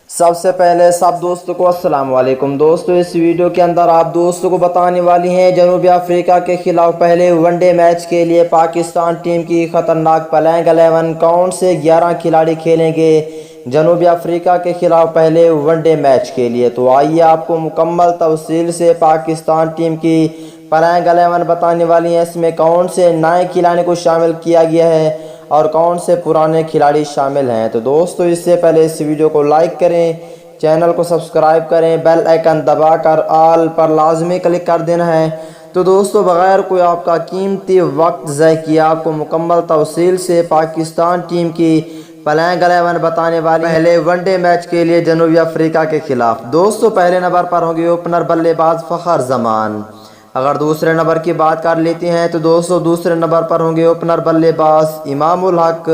سب سے پہلے سب دوستوں کو السلام علیکم دوستوں، اس ویڈیو کے اندر آپ دوستوں کو بتانے والی ہیں جنوبی افریقہ کے خلاف پہلے ون ڈے میچ کے لیے پاکستان ٹیم کی خطرناک پلینگ 11 کون سے 11 کھلاڑی کھیلیں گے جنوبی افریقہ کے خلاف پہلے ون ڈے میچ کے لیے۔ تو آئیے آپ کو مکمل تفصیل سے پاکستان ٹیم کی پلینگ 11 بتانے والی ہیں، اس میں کون سے نئے کھلاڑیوں کو شامل کیا گیا ہے اور کون سے پرانے کھلاڑی شامل ہیں۔ تو دوستو اس سے پہلے اس ویڈیو کو لائک کریں، چینل کو سبسکرائب کریں، بیل آئیکن دبا کر آل پر لازمی کلک کر دینا ہے۔ تو دوستو بغیر کوئی آپ کا قیمتی وقت ضائع کیے آپ کو مکمل تفصیل سے پاکستان ٹیم کی پلینگ 11 بتانے والی پہلے ون ڈے میچ کے لیے جنوبی افریقہ کے خلاف۔ دوستو پہلے نمبر پر ہوں گے اوپنر بلے باز فخر زمان۔ اگر دوسرے نمبر کی بات کر لیتے ہیں تو دوستو دوسرے نمبر پر ہوں گے اوپنر بلے باز امام الحق،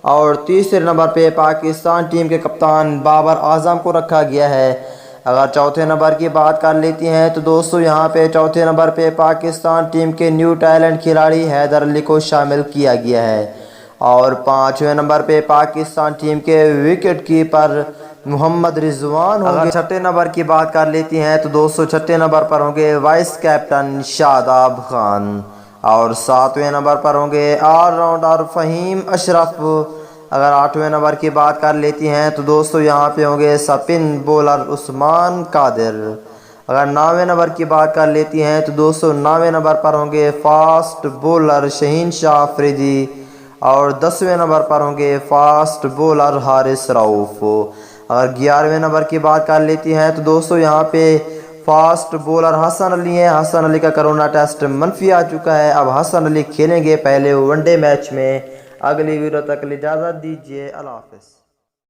اور تیسرے نمبر پہ پاکستان ٹیم کے کپتان بابر اعظم کو رکھا گیا ہے۔ اگر چوتھے نمبر کی بات کر لیتے ہیں تو دوستو یہاں پہ چوتھے نمبر پہ پاکستان ٹیم کے نیو ٹیلنٹ کھلاڑی حیدر علی کو شامل کیا گیا ہے، اور پانچویں نمبر پہ پاکستان ٹیم کے وکٹ کیپر محمد رضوان ہوں گے۔ اگر چھٹے نمبر کی بات کر لیتے ہیں تو دوستو چھٹے نمبر پر ہوں گے وائس کیپٹن شاداب خان، اور ساتویں نمبر پر ہوں گے آل راؤنڈر فہیم اشرف۔ اگر آٹھویں نمبر کی بات کر لیتی ہیں تو دوستو یہاں پہ ہوں گے سپن بولر عثمان قادر۔ اگر نویں نمبر کی بات کر لیتی ہیں تو دوستو نویں نمبر پر ہوں گے فاسٹ بولر شہین شاہ افریدی، اور 10ویں نمبر پر ہوں گے فاسٹ بولر حارث رؤف۔ اگر 11ویں نمبر کی بات کر لیتی ہیں تو دوستو یہاں پہ فاسٹ بولر حسن علی ہیں۔ حسن علی کا کرونا ٹیسٹ منفی آ چکا ہے، اب حسن علی کھیلیں گے پہلے ون ڈے میچ میں۔ اگلی ویڈیو تک اجازت دیجیے، اللہ حافظ۔